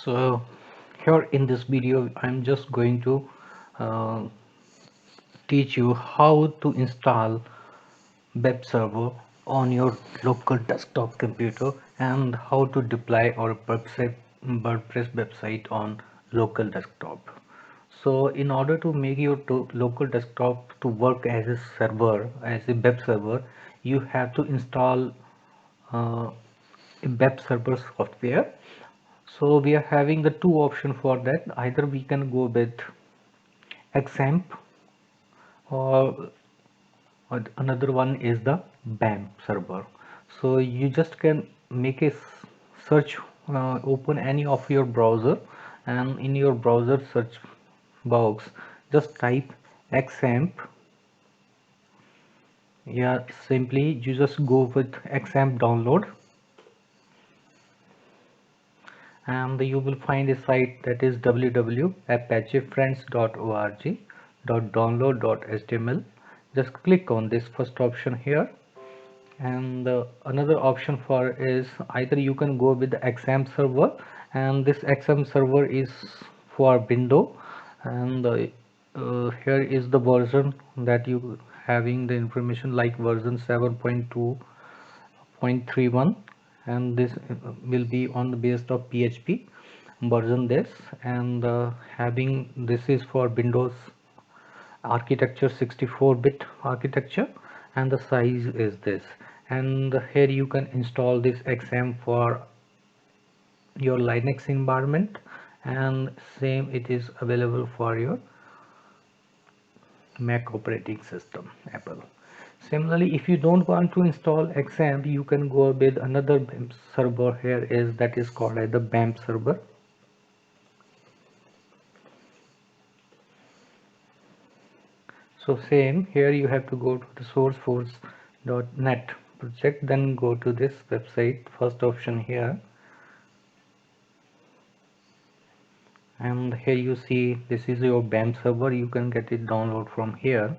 So here in this video I'm just going to uh, teach you how to install web server on your local desktop computer and how to deploy our WordPress website on local desktop. So in order to make your local desktop to work as a server, as a web server, you have to install uh, a web server software. So we are having the two options for that. Either we can go with XAMPP, or another one is the BAM server. So you just can make a search, open any of your browser, and in your browser search box just type XAMPP. Yeah, simply you just go with XAMPP download, and you will find a site that is www.apachefriends.org.download.html. Just click on this first option here, and another option for is either you can go with the XAMPP server, and this XAMPP server is for Windows, and here is the version that you having the information like version 7.2.31, and this will be on the base of PHP version this, and having this is for Windows architecture, 64-bit architecture, and the size is this. And here you can install this XAMPP for your Linux environment, and same it is available for your Mac operating system, Apple. Similarly, if you don't want to install XAMPP, you can go with another BAMP server. Here is that is called as the BAMP server. So same here, you have to go to the sourceforge.net project, then go to this website, first option here, and here you see this is your BAMP server. You can get it download from here,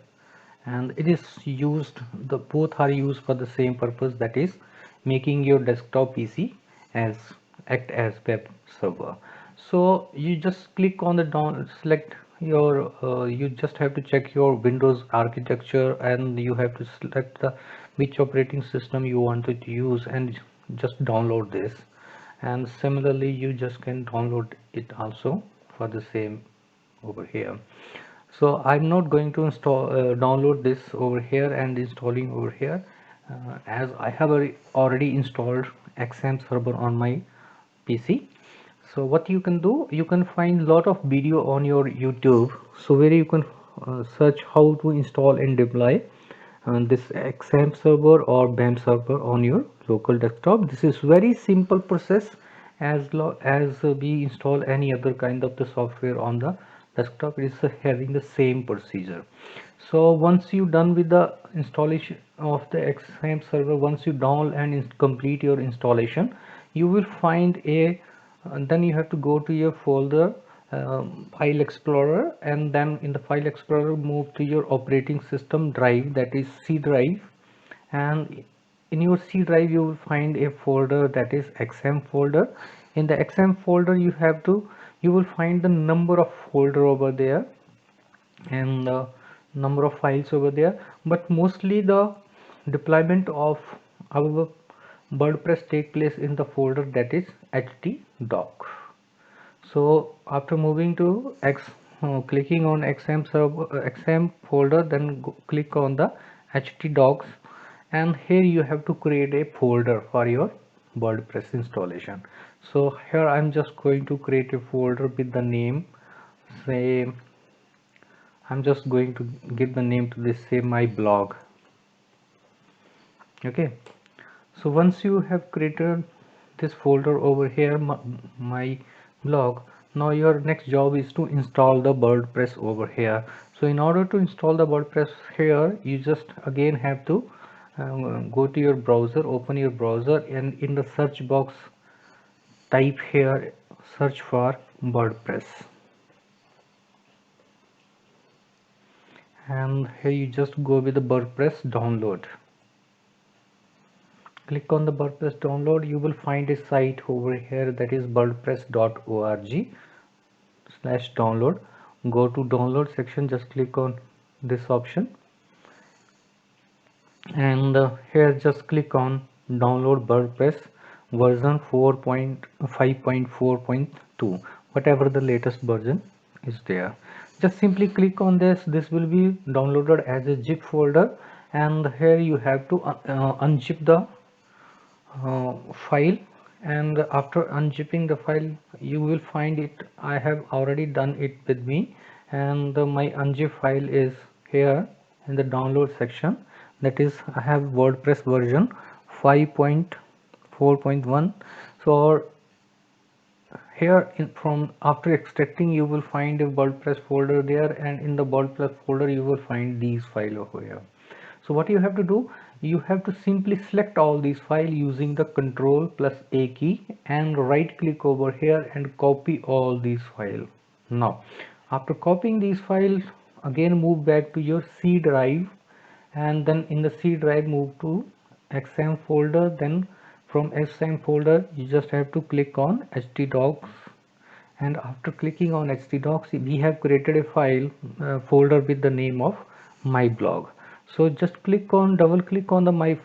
and it is used, the both are used for the same purpose, that is making your desktop PC as act as web server. So you just click on the down, select your you just have to check your Windows architecture, and you have to select the which operating system you wanted to use, and just download this. And similarly you just can download it also for the same over here. So I'm not going to install download this over here and installing over here, as I have already installed XAMPP server on my PC. So what you can do, you can find lot of video on your YouTube, so where you can search how to install and deploy this XAMPP server or BAMP server on your local desktop. This is very simple process, as we install any other kind of the software on the desktop. It is having the same procedure. So once you done with the installation of the XAMPP server, once you download and complete your installation, you will find a then you have to go to your folder, file explorer, and then in the file explorer move to your operating system drive, that is C drive, and in your C drive you will find a folder that is XAMPP folder. In the XAMPP folder you will find the number of folder over there, and the number of files over there, but mostly the deployment of our WordPress take place in the folder that is htdoc. So after moving to clicking on XAMPP server, XAMPP folder, then click on the htdocs, and here you have to create a folder for your WordPress installation. So here I'm just going to create a folder with the name, say I'm just going to give the name to this, say my blog. Okay, so once you have created this folder over here, my blog, now your next job is to install the WordPress over here. So in order to install the WordPress here, you just again have to go to your browser, open your browser, and in the search box type here, search for WordPress, and here you just go with the WordPress download. click on the WordPress download, you will find a site over here that is wordpress.org/download. Go to download section, just click on this option, and here just click on download WordPress version 4.5.4.2, whatever the latest version is there. Just simply click on this will be downloaded as a zip folder, and here you have to unzip the file, and after unzipping the file you will find it. I have already done it with me, and my unzip file is here in the download section. That is, I have WordPress version 5.4.1. so here from after extracting you will find a WordPress folder there, and in the WordPress folder you will find these files over here. So what you have to do, you have to simply select all these files using the Ctrl+A key and right click over here and copy all these files. Now after copying these files, again move back to your C drive, and then in the C drive move to XAMPP folder. Then from XAMPP folder you just have to click on htdocs, and after clicking on htdocs we have created a file folder with the name of my blog. So just double click on the my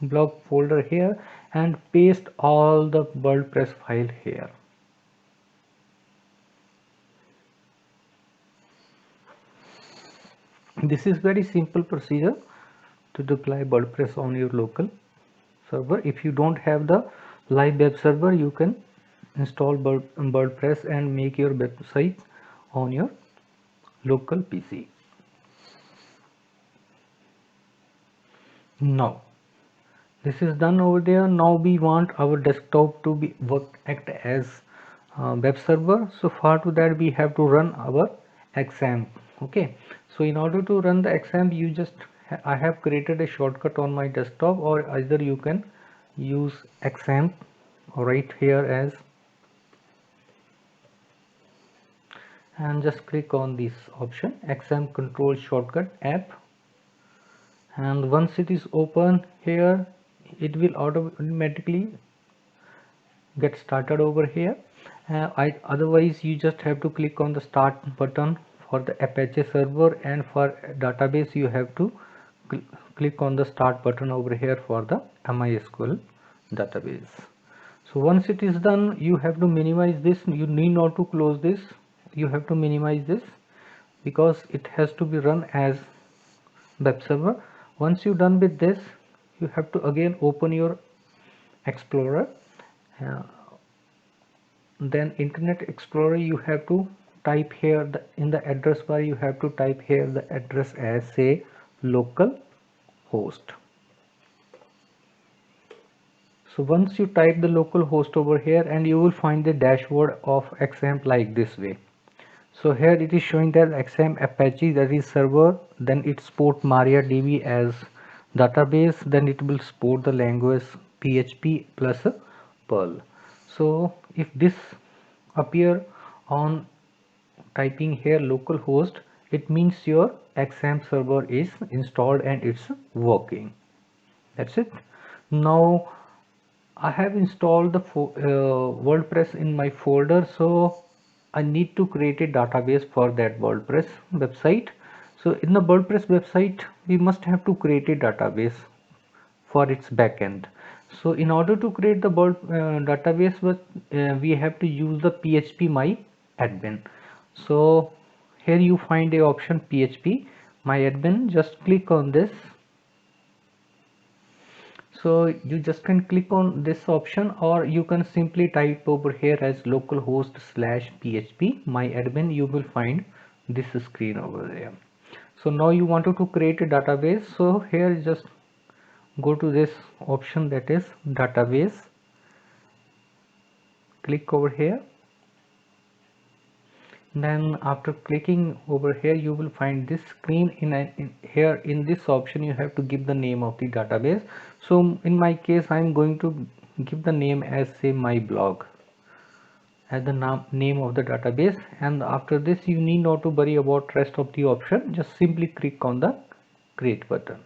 blog folder here and paste all the WordPress file here. This is very simple procedure to deploy WordPress on your local server. If you don't have the live web server, you can install WordPress and make your website on your local PC. Now this is done over there. Now we want our desktop to be act as web server. So far to that we have to run our XAMPP. Okay, so in order to run the XAMPP, you just I have created a shortcut on my desktop, or either you can use XAMPP right here as, and just click on this option XAMPP control shortcut app, and once it is open here it will automatically get started over here. Otherwise you just have to click on the start button for the Apache server, and for database you have to click on the start button over here for the MySQL database. So once it is done, you have to minimize this. You need not to close this, you have to minimize this because it has to be run as web server. Once you're done with this, you have to again open your Explorer, then Internet Explorer. You have to type here in the address bar, you have to type here the address as say local host. So once you type the local host over here, and you will find the dashboard of XAMPP like this way. So here it is showing that XAMPP Apache, that is server, then it support MariaDB as database, then it will support the language PHP plus Perl. So if this appear on typing here localhost, it means your XAMPP server is installed and it's working. That's it. Now I have installed the WordPress in my folder, so I need to create a database for that WordPress website. So in the WordPress website we must have to create a database for its backend. So in order to create the database, we have to use the PHP my admin. So here you find a option PHP my admin. Just click on this. So you just can click on this option, or you can simply type over here as localhost/php my admin. You will find this screen over there. So now you wanted to create a database. So here just go to this option, that is database. Click over here. Then after clicking over here you will find this screen. Here in this option you have to give the name of the database. So in my case I'm going to give the name as say my blog as the name of the database, and after this you need not to worry about rest of the option. Just simply click on the create button.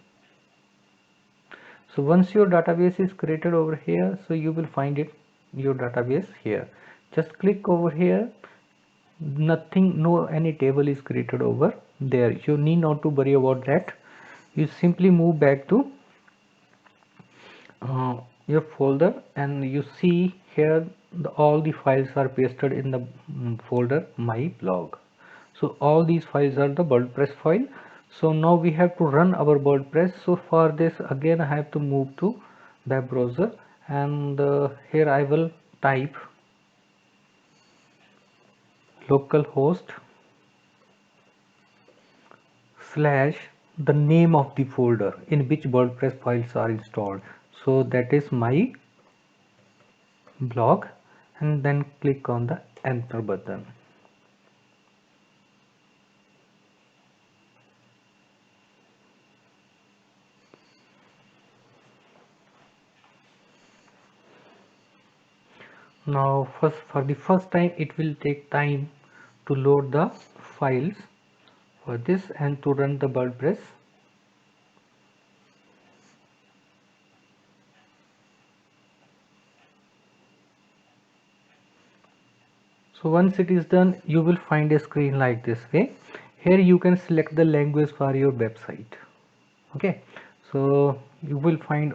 So once your database is created over here, so you will find it your database here. Just click over here. Nothing, no any table is created over there. You need not to worry about that. You simply move back to your folder, and you see here all the files are pasted in the folder my blog. So all these files are the WordPress file. So now we have to run our WordPress. So for this again I have to move to web browser, and here I will type localhost / the name of the folder in which WordPress files are installed. So that is my blog, and then click on the enter button. Now for the first time it will take time to load the files for this and to run the WordPress. So once it is done, you will find a screen like this way. Here you can select the language for your website. Okay, so you will find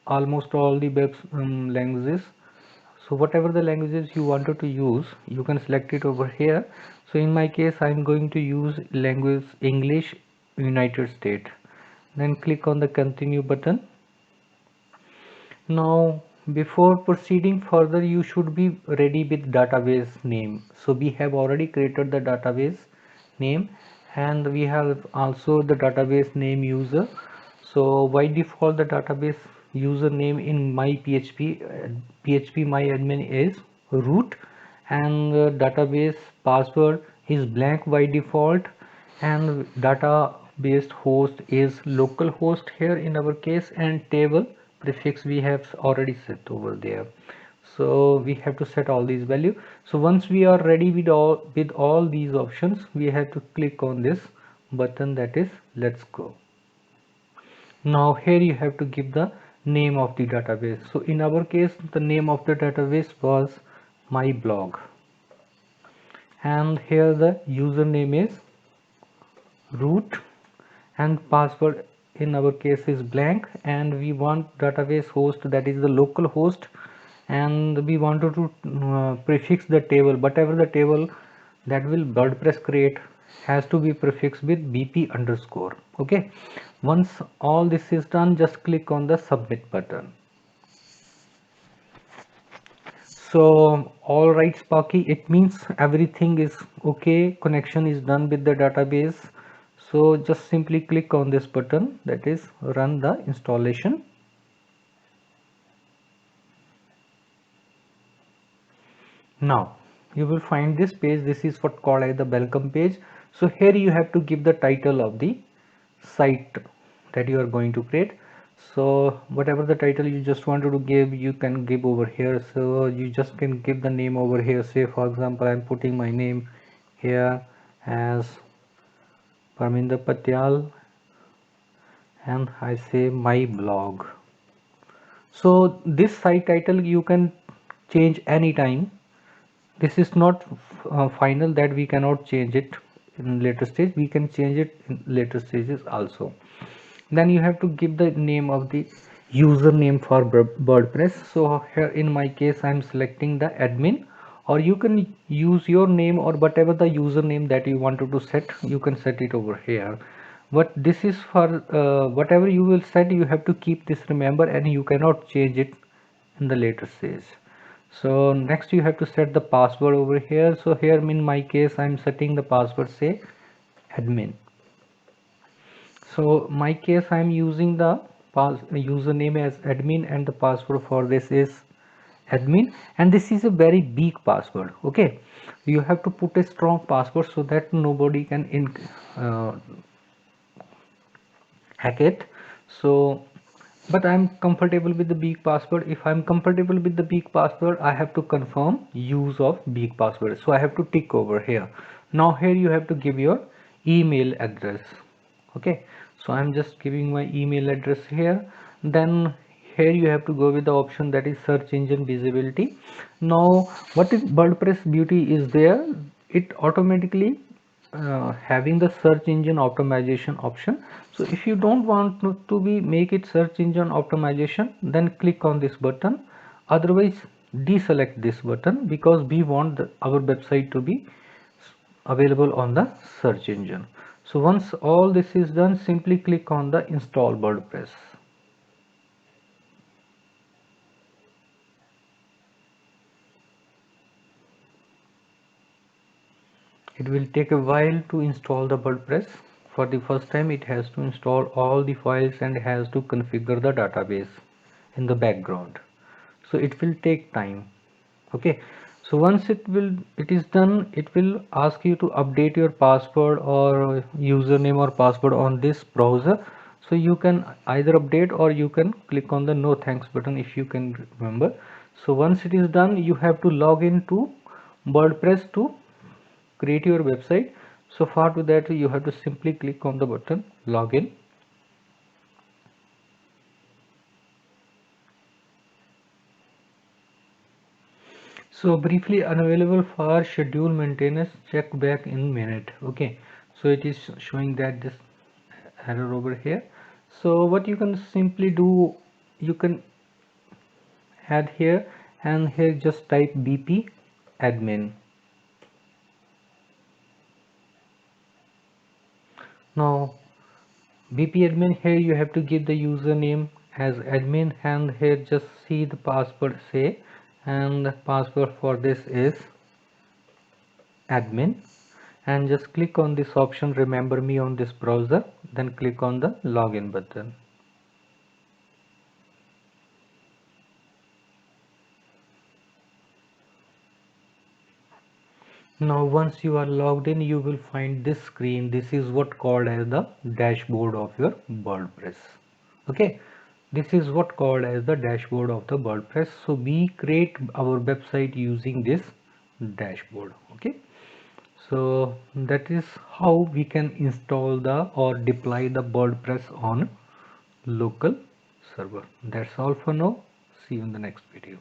almost all the web languages. So whatever the languages you wanted to use, you can select it over here. So in my case I'm going to use language English United States. Then click on the continue button. Now before proceeding further, you should be ready with database name. So we have already created the database name, and we have also the database name user. So by default the database username in my PHP my admin is root, and database password is blank by default, and database host is localhost here in our case, and table prefix we have already set over there. So we have to set all these values. So once we are ready with all these options, we have to click on this button, that is let's go. Now here you have to give the name of the database. So in our case the name of the database was my blog, and here the username is root, and password in our case is blank, and we want database host, that is the local host, and we wanted to prefix the table, whatever the table that will WordPress create has to be prefixed with BP underscore. Okay, once all this is done, just click on the submit button. So all right Sparky, it means everything is okay, connection is done with the database. So just simply click on this button, that is run the installation. Now you will find this page. This is what called as the welcome page. So here you have to give the title of the site that you are going to create. So whatever the title you just wanted to give, you can give over here. So you just can give the name over here. Say for example I'm putting my name here as Parminder Patyal, and I say my blog. So this site title you can change anytime. This is not final, that we cannot change it in later stage. We can change it in later stages also. Then you have to give the name of the username for WordPress. So here in my case I'm selecting the admin, or you can use your name or whatever the username that you wanted to set, you can set it over here. But this is for whatever you will set, you have to keep this, remember, and you cannot change it in the later stage. So next you have to set the password over here. So here in my case I'm setting the password, say admin. So my case I'm using the username as admin, and the password for this is admin, and this is a very big password. Okay, you have to put a strong password so that nobody can uh, hack it. So but I'm comfortable with the big password. If I'm comfortable with the big password, I have to confirm use of big password, so I have to tick over here. Now here you have to give your email address. Okay, So I'm just giving my email address here. Then here you have to go with the option that is search engine visibility. Now what is WordPress beauty is there, it automatically having the search engine optimization option. So if you don't want to be make it search engine optimization, then click on this button. Otherwise deselect this button, because we want our website to be available on the search engine. So once all this is done, simply click on the install WordPress. It will take a while to install the WordPress. For the first time it has to install all the files and has to configure the database in the background. So it will take time. Okay, so once it is done, it will ask you to update your password or username or password on this browser. So you can either update or you can click on the no thanks button if you can remember. So once it is done, you have to log into WordPress to create your website. So far to that, you have to simply click on the button login. So briefly unavailable for schedule maintenance, check back in minute. Okay, so it is showing that this error over here. So what you can simply do, you can add here, and here just type bp admin. Now bp admin, here you have to give the username as admin, and here just see the password say, and the password for this is admin, and just click on this option remember me on this browser, then click on the login button. Now once you are logged in, you will find this screen. This is what called as the dashboard of your WordPress. Okay, this is what called as the dashboard of the WordPress. So we create our website using this dashboard. Okay, so that is how we can install the or deploy the WordPress on local server. That's all for now. See you in the next video.